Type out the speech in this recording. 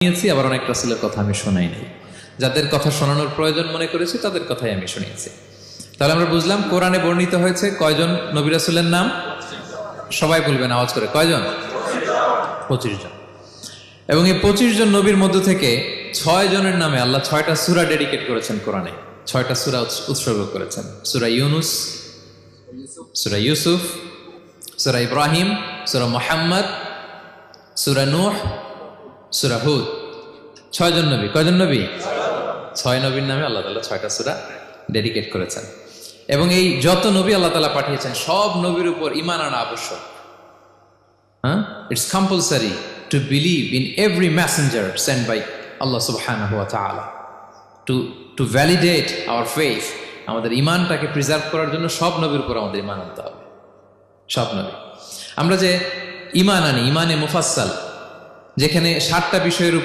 নিয়েছি, আবার অনেক রাসূলের কথা আমি শোনাই নাই। যাদের কথা শোনানোর প্রয়োজন মনে করেছি তাদের কথাই আমি শুনিয়েছি। তাহলে আমরা বুঝলাম কোরআনে বর্ণিত হয়েছে কয়জন নবী রাসূলের নাম? সবাই বলবেন আওয়াজ করে, কয়জন? 25 জন। এবং এই 25 জন নবীর মধ্য থেকে 6 জনের নামে আল্লাহ 6টা সূরা ডেডিকেট করেছেন কোরআনে। 6টা সূরা উৎসর্গ করেছেন। সূরা ইউনুস, সূরা ইউসুফ, সূরা ইব্রাহিম, সূরা মুহাম্মদ, সূরা নূহ, সূরা হুদ। 6 জন নবী। কয়জন নবী? 6 নবীর নামে আল্লাহ তাআলা 6টা সূরা ডেডিকেট করেছেন। এবং এই যত নবী আল্লাহ তাআলা পাঠিয়েছেন সব নবীর উপর ঈমান আনা আবশ্যক। It's compulsory to believe in every messenger sent by Allah subhanahu wa ta'ala. To validate our faith, আমাদের ঈমানটাকে প্রিজার্ভ করার জন্য সব নবীর উপর আমাদের ঈমান আনতে হবে। সব নবী। আমরা যে ঈমান আনি, ঈমানে মুফাসসাল, যেখানে 7টা বিষয়ের উপর